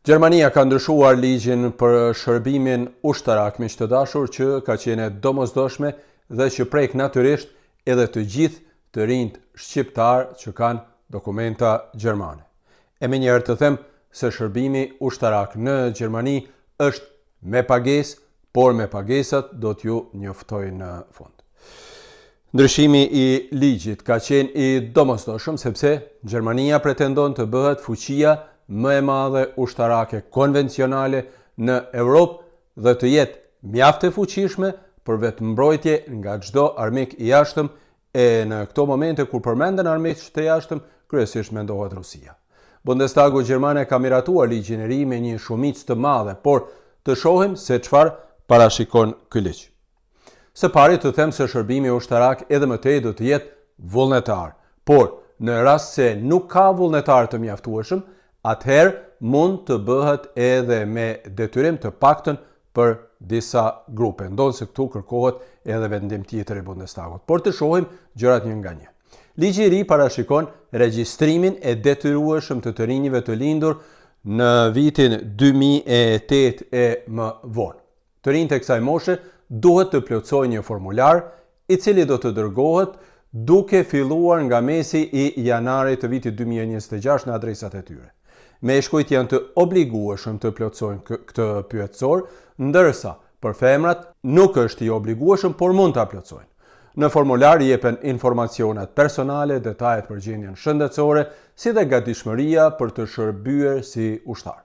Gjermania ka ndryshuar ligjin për shërbimin ushtarak miq të dashur që ka qenë domosdoshme dhe që prek natyrisht edhe të gjithë të rinjt shqiptar që kanë dokumenta gjermane. E me njerë të them se shërbimi ushtarak në Gjermani është me pagesë, por me pagesat do t'ju njoftoj në fund. Ndryshimi i ligjit ka qenë i domosdoshëm sepse Gjermania pretendon të bëhet fuqia më e madhe ushtarake konvencionale në Europë dhe të jetë mjaft e fuqishme për vetëmbrojtje nga çdo armik i jashtëm, e në këto momente kur përmenden armiq të jashtëm, kryesisht mendohet Rusia. Bundestagu gjerman ka miratuar ligjin e ri me një shumicë të madhe, por të shohim se çfarë parashikon ky ligj. Së pari të them se shërbimi ushtarak edhe më tej do të jetë vullnetar, por në rast se nuk ka vullnetar të mjaftueshëm, atëherë mund të bëhet edhe me detyrim të paktën për disa grupe. Ndonë se këtu kërkohet edhe vendim tjetër i Bundestagut. Por të shohim gjërat një nga një. Ligji i ri parashikon regjistrimin e detyrueshëm të rinjve të lindur në vitin 2008 e më vonë. Të rinjt e kësaj moshe duhet të plotësojnë një formular i cili do të dërgohet duke filluar nga mesi i janarit të vitit 2026 në adresat e tyre. Meshkujt janë të obligueshëm të plotësojnë këtë pyetësor, ndërsa për femrat nuk është i obligueshëm, por mund ta plotësojnë. Në formular jepen informacionat personale, detajet për gjendjen shëndetësore, si dhe gatishmëria për të shërbyer si ushtar.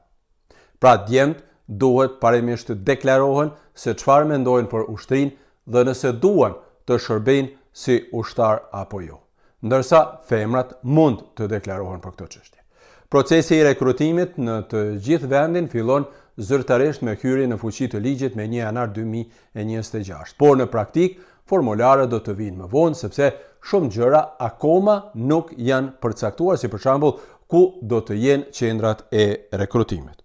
Pra djemt duhet parimisht të deklarohen se çfarë mendojnë për ushtrinë dhe nëse duan të shërbejnë si ushtar apo jo. Ndërsa femrat mund të deklarohen për këtë çështje. Procesi i rekrutimit në të gjithë vendin fillon zyrtarisht me hyrjen në fuqi të ligjit me 1 janar 2026. Por në praktik, formularët do të vinë më vonë sepse shumë gjëra akoma nuk janë përcaktuar, si për shembull ku do të jenë qendrat e rekrutimit.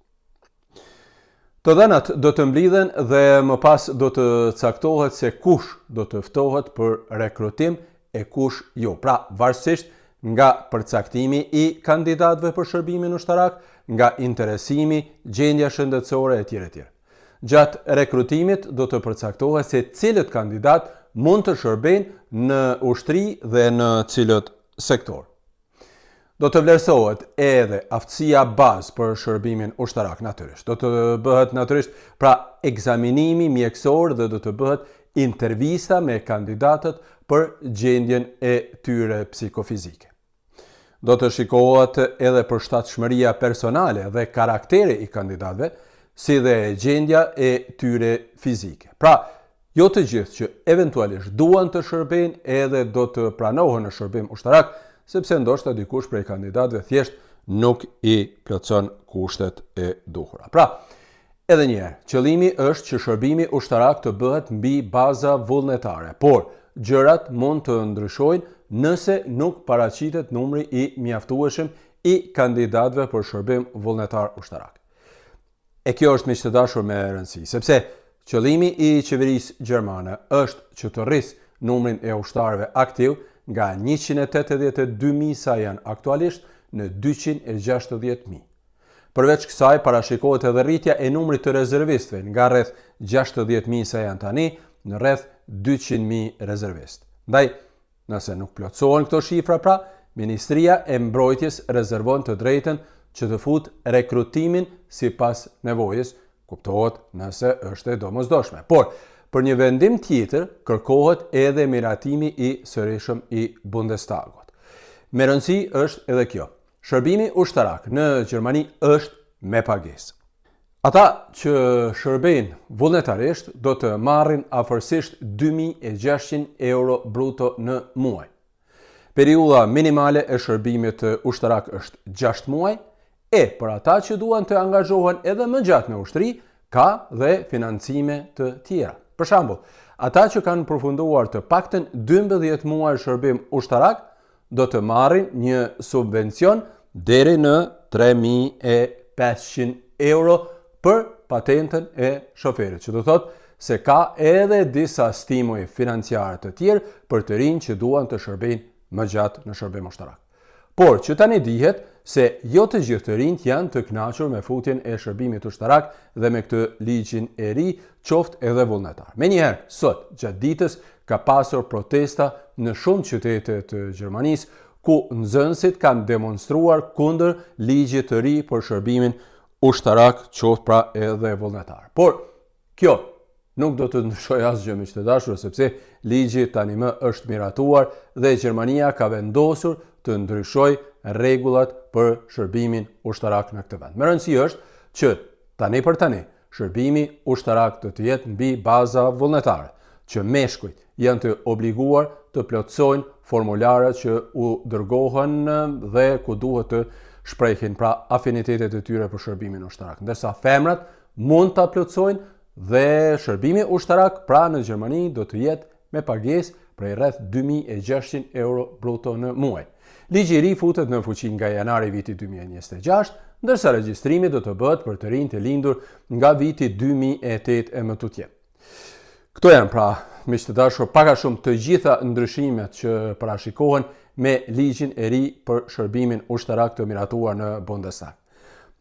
Të dhënat do të mblidhen dhe më pas do të caktohet se kush do të ftohet për rekrutim e kush jo. Pra, varësisht nga përcaktimi i kandidatëve për shërbimin ushtarak, nga interesimi, gjendja shëndetësore etj. Gjatë rekrutimit do të përcaktohet se cilët kandidat mund të shërbejnë në ushtri dhe në cilët sektor. Do të vlerësohet edhe aftësia bazë për shërbimin ushtarak natyrisht. Do të bëhet natyrisht pra ekzaminimi mjekësor dhe do të bëhet intervista me kandidatët për gjendjen e tyre psikofizike. Do të shikohet edhe përshtatshmëria personale dhe karakteri i kandidatëve, si dhe gjendja e tyre fizike. Pra, jo të gjithë që eventualisht duan të shërbejnë edhe do të pranohen në shërbim ushtarak, sepse ndoshta dikush prej kandidatëve thjesht nuk i plotson kushtet e duhura. Pra, edhe një herë, qëllimi është që shërbimi ushtarak të bëhet mbi baza vullnetare, por gjërat mund të ndryshojnë nëse nuk paraqitet numri i mjaftueshëm i kandidatëve për shërbim vullnetar ushtarak. E kjo është miq të dashur me rëndësi, sepse qëllimi i qeverisë gjermane është që të rrisë numrin e ushtarëve aktiv nga 182.000 sa janë aktualisht në 260.000. Përveç kësaj parashikohet edhe rritja e numrit të rezervistëve nga rreth 60.000 sa janë tani në rreth 200.000 rezervistë. Ndaj, nëse nuk plotësohen këto shifra, pra, Ministria e Mbrojtjes rezervon të drejtën që të fut rekrutimin sipas nevojës, kuptohet nëse është e domosdoshme. Por, për një vendim tjetër, kërkohet edhe miratimi i sërishëm i Bundestagut. Me rëndësi është edhe kjo. Shërbimi ushtarak në Gjermani është me pagesë. Ata që shërbejnë vullnetarisht do të marrin afërsisht 2.600 euro bruto në muaj. Periudha minimale e shërbimit ushtarak është 6 muaj, e për ata që duan të angazhohen edhe më gjatë në ushtri, ka dhe financime të tjera. Për shembull, ata që kanë përfunduar të paktën 12 muaj shërbim ushtarak do të marrin një subvencion deri në 3.500 euro për patentën e shoferit, që do thotë se ka edhe disa stimuj financiare të tjerë për të rinj që duan të shërbejnë më gjatë në shërbim ushtarak. Por që tani dihet se jo të gjithë të rinjt janë të kënaqur me futjen e shërbimit ushtarak dhe me këtë ligjin e ri, qoftë edhe vullnetar. Menjëherë, sot, gjatë ditës, ka pasur protesta në shumë qytete të Gjermanisë, ku nxënësit kanë demonstruar kundër ligjit të ri për shërbimin ushtarak, qoftë pra edhe vullnetar. Por kjo nuk do të ndryshoj asgjë, miq të dashur, sepse ligji tani më është miratuar dhe Gjermania ka vendosur të ndryshojë rregullat për shërbimin ushtarak në këtë vend. Me rëndësi është që tani për tani shërbimi ushtarak do të jetë mbi baza vullnetare, që meshkujt janë të obliguar të plotësojnë formularet që u dërgohen dhe ku duhet të shprehin pra afinitetet e tyre për shërbimin ushtarak. Ndërsa femrat mund ta plotësojnë dhe shërbimi ushtarak pra në Gjermani do të jetë me pagesë prej rreth 2600 euro bruto në muaj. Ligji i ri futet në fuqi nga janari viti 2026, ndërsa regjistrimi do të bëhet për të rinjt e lindur nga viti 2008 e më tutje. Këto janë pra, miq të dashur, pak a shumë të gjitha ndryshimet që parashikohen me ligjin e ri për shërbimin ushtarak të miratuar në Bundestag.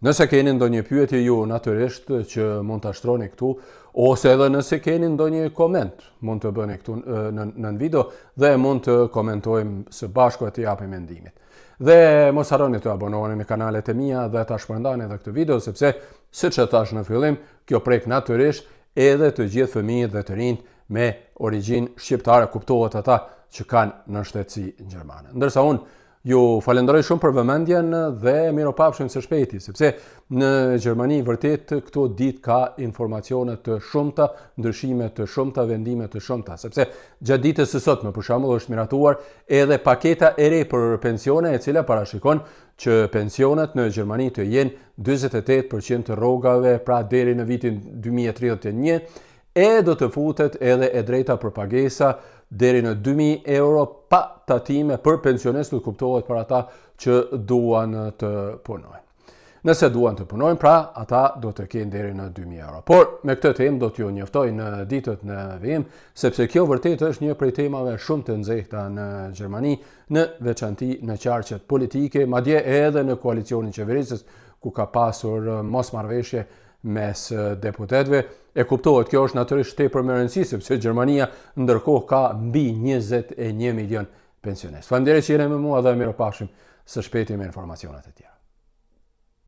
Nëse keni ndonjë pyetje ju natyrisht që mund ta shtroni këtu, ose edhe nëse keni ndonjë koment, mund të bëni këtu në video dhe mund të komentojmë së bashku e të japim mendimin. Dhe mos harroni të abonoheni në kanalet e mia dhe ta shpërndani edhe këtë video, sepse siç e thash në fillim, kjo prek natyrisht edhe të gjithë fëmijët dhe të rinjt me origjinë shqiptare, kuptohet ata që kanë në shtetësi gjermane. Ndërsa unë ju falenderoj shumë për vëmendjen dhe miropafshim së shpejti, sepse në Gjermani vërtet këto ditë ka informacione të shumta, ndryshime të shumta, vendime të shumta, sepse gjatë ditës së sotme për shembull është miratuar edhe paketa e re për pensione, e cila parashikon që pensionet në Gjermani të jenë 48% të rrogave pra deri në vitin 2031, e do të futet edhe e drejta për pagesa deri në 2000 euro pa tatime për pensionistët, kuptohet për ata që duan të punojnë. Nëse duan të punojnë, pra ata do të kenë deri në 2000 euro. Por me këtë temë do t'ju njoftoj në ditët në vijim, sepse kjo vërtet është një prej temave shumë të nxehta në Gjermani, në veçanti në qarqet politike, madje edhe në koalicionin qeverisës, ku ka pasur mosmarrëveshje mes deputetëve. E kuptohet, kjo është natyrisht tepër me rëndësi, sepse Gjermania ndërkohë ka mbi 21 milion pensionistë. Faleminderit që jeni me mua dhe mirupafshim së shpejti me informacionet e tjera.